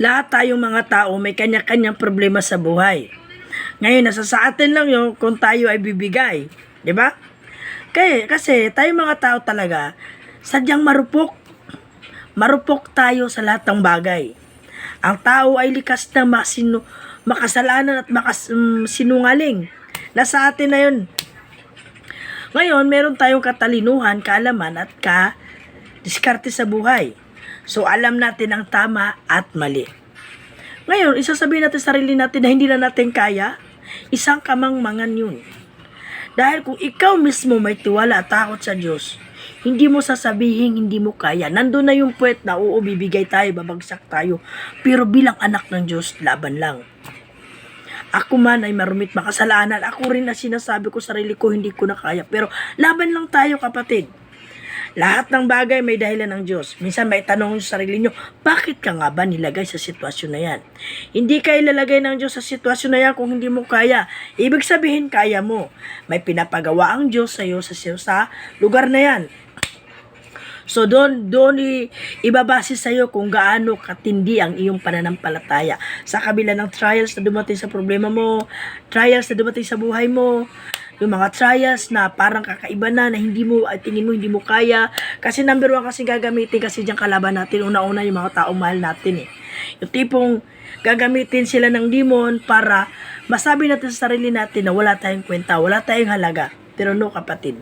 Lahat tayong mga tao may kanya-kanyang problema sa buhay. Ngayon, nasa sa atin lang yung kung tayo ay bibigay. 'Di ba? Kasi tayong mga tao talaga, sadyang marupok. Marupok tayo sa lahat ng bagay. Ang tao ay likas na makasalanan at sinungaling. Nasa atin na yun. Ngayon, meron tayong katalinuhan, kaalaman at diskarte sa buhay. So, alam natin ang tama at mali. Ngayon, isasabihin natin sa sarili natin na hindi na natin kaya, isang kamangmangan yun. Dahil kung ikaw mismo may tiwala at takot sa Diyos, hindi mo sasabihin hindi mo kaya. Nandun na yung puwet na oo, bibigay tayo, babagsak tayo. Pero bilang anak ng Diyos, laban lang. Ako man ay marumit makasalanan. Ako rin na sinasabi ko sarili ko, hindi ko na kaya. Pero laban lang tayo, kapatid. Lahat ng bagay may dahilan ng Diyos. Minsan may tanong sa sarili nyo, bakit ka nga ba nilagay sa sitwasyon na yan? Hindi ka ilalagay ng Diyos sa sitwasyon na yan kung hindi mo kaya. Ibig sabihin, kaya mo. May pinapagawa ang Diyos sa iyo sa lugar na yan. So doon ibabase sa iyo kung gaano katindi ang iyong pananampalataya. Sa kabila ng trials na dumating sa problema mo, trials na dumating sa buhay mo, yung mga trials na parang kakaiba na hindi mo, tingin mo hindi mo kaya. Kasi number 1 kasi gagamitin kasi diyang kalaban natin, una-una yung mga taong mahal natin eh. Yung tipong gagamitin sila ng demon para masabi natin sa sarili natin na wala tayong kwenta, wala tayong halaga. Pero no, kapatid.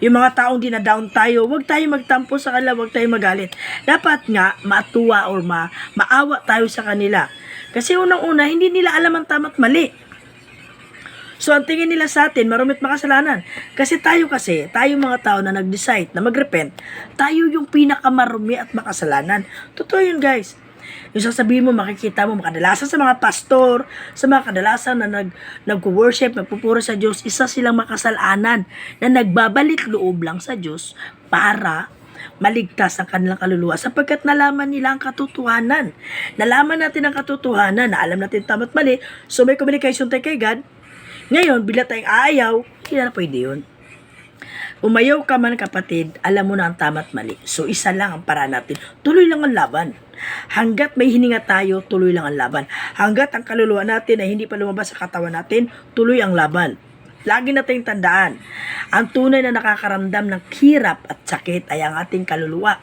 Yung mga taong dinadown tayo, huwag tayo magtampo sa kanila, huwag tayo magalit. Dapat nga matuwa or maawa tayo sa kanila. Kasi unang-una, hindi nila alam ang tama at mali. So, ang tingin nila sa atin, marumit makasalanan. Kasi tayo mga tao na nag-decide na mag-repent, tayo yung pinakamarumi at makasalanan. Totoo yun, guys. Yung sasabihin mo, makikita mo, kadalasan sa mga pastor, sa mga kadalasan na nag-worship, nagpupuro sa Diyos, isa silang makasalanan na nagbabalik loob lang sa Diyos para maligtas ang kanilang kaluluwa sapagkat nalaman nila ang katotohanan. Nalaman natin ang katotohanan, na alam natin tama at mali, so may communication tayo kay God. Ngayon, bila tayong aayaw, hindi na pwede yun. Umayaw ka man, kapatid, alam mo na ang tama at mali. So, isa lang ang para natin. Tuloy lang ang laban. Hanggat may hininga tayo, tuloy lang ang laban. Hanggat ang kaluluwa natin ay hindi pa lumabas sa katawan natin, tuloy ang laban. Lagi nating tandaan, ang tunay na nakakaramdam ng hirap at sakit ay ang ating kaluluwa.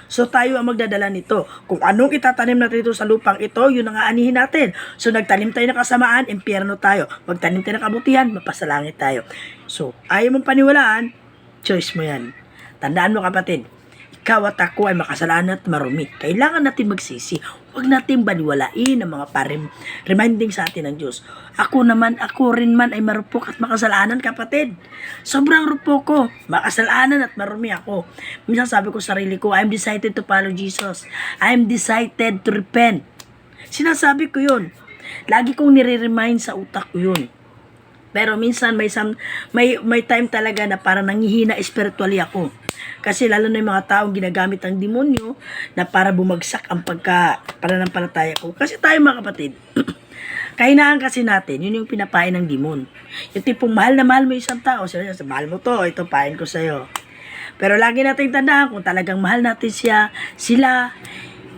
So tayo ang magdadala nito. Kung anong itatanim natin dito sa lupang ito, yun ang aanihin natin. So nagtanim tayo ng kasamaan, impyerno tayo. Magtanim tayo ng kabutihan, mapasalangit tayo. So ayaw mong paniwalaan, choice mo yan. Tandaan mo, kapatid, ikaw at ako ay makasalanan at marumi. Kailangan natin magsisi. Huwag natin baliwalain ang mga reminding sa atin ng Diyos. Ako rin man ay marupok at makasalanan, kapatid. Sobrang rupok ko. Makasalanan at marumi ako. Minsan sabi ko sa sarili ko, I'm decided to follow Jesus. I'm decided to repent. Sinasabi ko yun. Lagi kong nire-remind sa utak ko yun. Pero minsan may time talaga na para nanghihina spiritually ako. Kasi lalo na yung mga taong ginagamit ang demonyo na para bumagsak ang pananampalataya ko. Kasi tayo, mga kapatid, kahinaan kasi natin, yun yung pinapain ng demon. Yung tipong mahal na mahal mo isang tao, mahal mo to, ito pain ko sa'yo. Pero lagi nating tandaan, kung talagang mahal natin sila,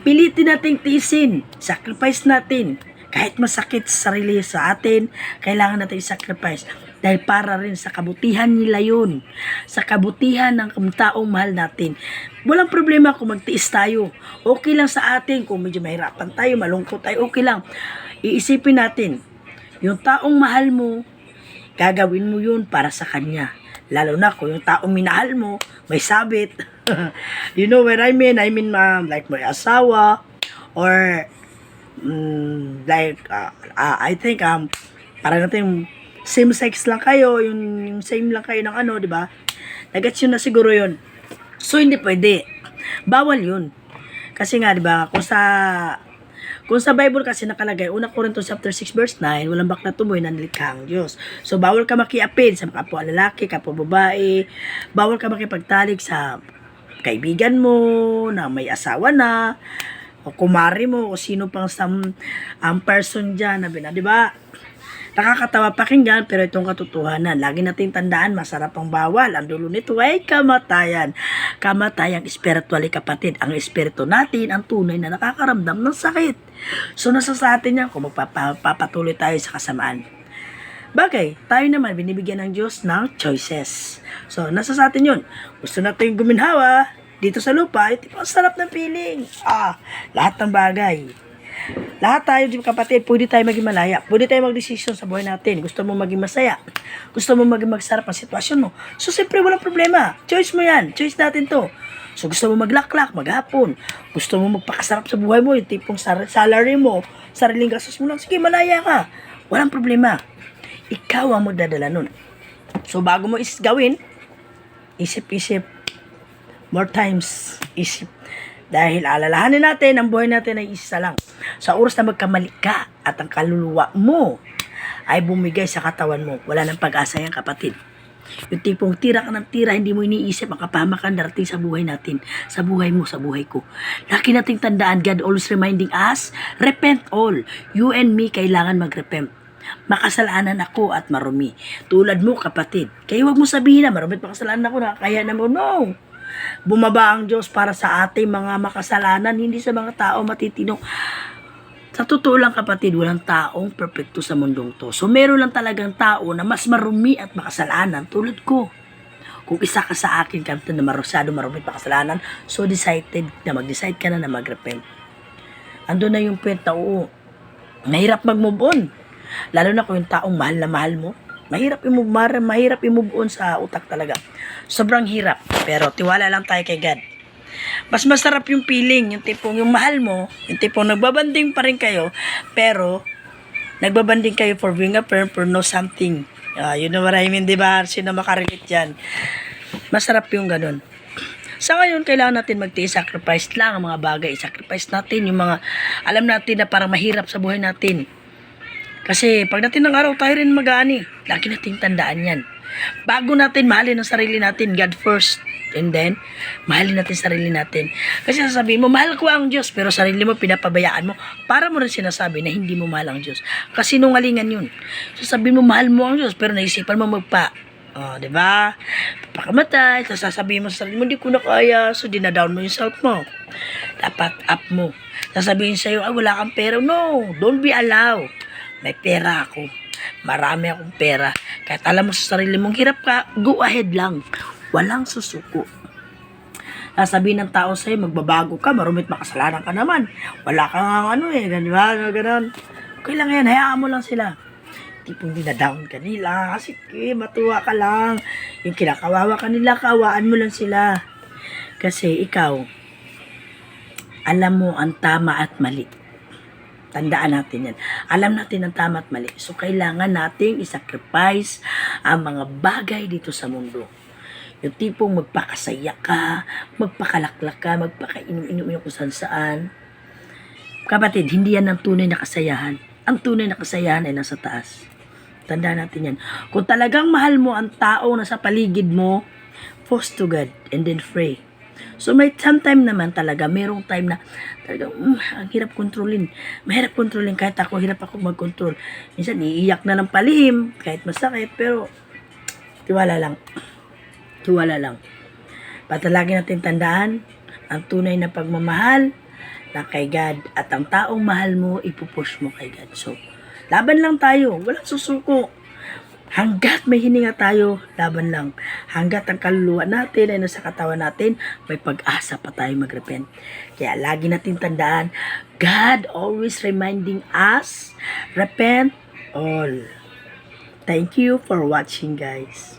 pilitin nating tiisin, sacrifice natin. Kahit masakit sa sarili sa atin, kailangan natin i-sacrifice. Dahil para rin sa kabutihan nila yun. Sa kabutihan ng taong mahal natin. Walang problema kung magtiis tayo. Okay lang sa atin kung medyo mahirapan tayo, malungkot tayo, okay lang. Iisipin natin, yung taong mahal mo, gagawin mo yun para sa kanya. Lalo na kung yung taong minahal mo, may sabit. You know what I mean? Like may asawa, or I think parang natin same sex lang kayo, yung same lang kayo ng di ba? Nagets yun na siguro yun. So hindi pwede. Bawal yun. Kasi nga, di ba, kung sa Bible kasi nakalagay, una Corinthos chapter 6 verse 9, walang bakla tumoy na nilikhang Diyos. So bawal ka makiapid sa kapwa lalaki, kapwa babae. Bawal ka makipagtalik sa kaibigan mo na may asawa na, o kumari mo, o sino pang person dyan, di ba? Nakakatawa pakinggan pero itong katotohanan. Lagi nating tandaan, masarap ang bawal. Ang dulo nito ay kamatayan. Kamatayang spiritually kapatid. Ang espiritu natin ang tunay na nakakaramdam ng sakit. So nasa sa atin yan kung magpapatuloy tayo sa kasamaan. Bagay, tayo naman binibigyan ng Diyos ng choices. So nasa sa atin yun. Gusto natin guminhawa dito sa lupa, ito ang sarap ng feeling. Lahat ng bagay. Lahat tayo, kapatid, pwede tayo maging malaya. Pwede tayo mag-desisyon sa buhay natin. Gusto mo maging masaya. Gusto mo maging magsarap ang sitwasyon mo. So, siyempre, walang problema. Choice mo yan. Choice natin to. So, gusto mo maglaklak, maghapon. Gusto mo magpakasarap sa buhay mo. Yung tipong salary mo, sariling gastos mo lang. Sige, malaya ka. Walang problema. Ikaw ang magdadala nun. So, bago mo gawin, isip-isip. More times, isip. Dahil alalahanin natin, ang buhay natin ay isa lang. Sa oras na magkamali ka at ang kaluluwa mo ay bumigay sa katawan mo, wala nang pag-asa yan, kapatid. Yung tipong tira ka ng tira, hindi mo iniisip ang kapahamakan darating sa buhay natin, sa buhay mo, sa buhay ko. Laki nating tandaan, God always reminding us, repent all. You and me, kailangan mag-repent. Makasalanan ako at marumi. Tulad mo, kapatid. Kaya huwag mo sabihin na, marumi at makasalanan ako, nakakaya na mo. No! Bumaba ang Diyos para sa ating mga makasalanan, hindi sa mga tao matitino. Sa totoo lang, kapatid, walang taong perfecto sa mundong to. So meron lang talagang tao na mas marumi at makasalanan tulad ko. Kung isa ka sa akin, kapatid, na marusado, marumi at makasalanan, so decided na mag-decide ka na mag-repent. Ando na yung point na mahirap mag-move on. Lalo na kung yung taong mahal na mahal mo, mahirap i-move on sa utak talaga. Sobrang hirap. Pero tiwala lang tayo kay God. Mas masarap yung feeling, yung tipong yung mahal mo, yung tipong nagbabanding pa rin kayo, pero nagbabanding kayo for being a parent, for know something. You know what I mean, diba? Sino makarelate dyan? Masarap yung ganun. Sa ngayon, kailangan natin sacrifice lang ang mga bagay. Sacrifice natin yung mga alam natin na parang mahirap sa buhay natin. Kasi pagdating ng araw, tayo rin mag-aani. Lagi nating tandaan yan. Bago natin mahalin ang sarili natin, God first. And then, mahalin natin sarili natin. Kasi sasabihin mo, mahal ko ang Diyos. Pero sarili mo, pinapabayaan mo. Para mo rin sinasabi na hindi mo mahal ang Diyos. Kasi nungalingan yun. Sasabihin mo, mahal mo ang Diyos. Pero naisipan mo diba? Papakamatay. Tapos sasabihin mo sa sarili mo, hindi ko na kaya. So, dinadown mo yung self mo. Dapat up mo. Sasabihin sa'yo, wala kang pera. No, don't be allowed. May pera ako. Marami akong pera. Kahit alam mo sa sarili mong hirap ka, go ahead lang. Walang susuko. Sasabihin ng tao sa'yo, magbabago ka, marumit makasalanan ka naman. Wala kang ganun. Okay lang yan, hayaan mo lang sila. Tipong dinadown ka nila. Sige, matuwa ka lang. Yung kinakawawa ka nila, kawaan mo lang sila. Kasi ikaw, alam mo ang tama at mali. Tandaan natin yan. Alam natin ang tama at mali. So, kailangan nating isacrifice ang mga bagay dito sa mundo. Yung tipong magpakasaya ka, magpakalaklak ka, magpakainom-inom kung saan. Kapatid, hindi yan ang tunay na kasayahan. Ang tunay na kasayahan ay nasa taas. Tandaan natin yan. Kung talagang mahal mo ang tao na sa paligid mo, focus to God and then pray. So may sometime naman talaga, merong time na talagang ang hirap kontrolin. Mahirap kontrolin kahit ako, hirap ako mag-control. Minsan iiyak na ng palihim kahit masakit, pero tiwala lang. Tiwala lang. Patalagi natin tandaan ang tunay na pagmamahal na kay God at ang taong mahal mo, ipupush mo kay God. So, laban lang tayo. Walang susuko. Hanggat may hininga tayo, laban lang. Hanggat ang kaluluwa natin ay nasa katawan natin, may pag-asa pa tayo mag-repent. Kaya lagi natin tandaan, God always reminding us, repent all. Thank you for watching, guys.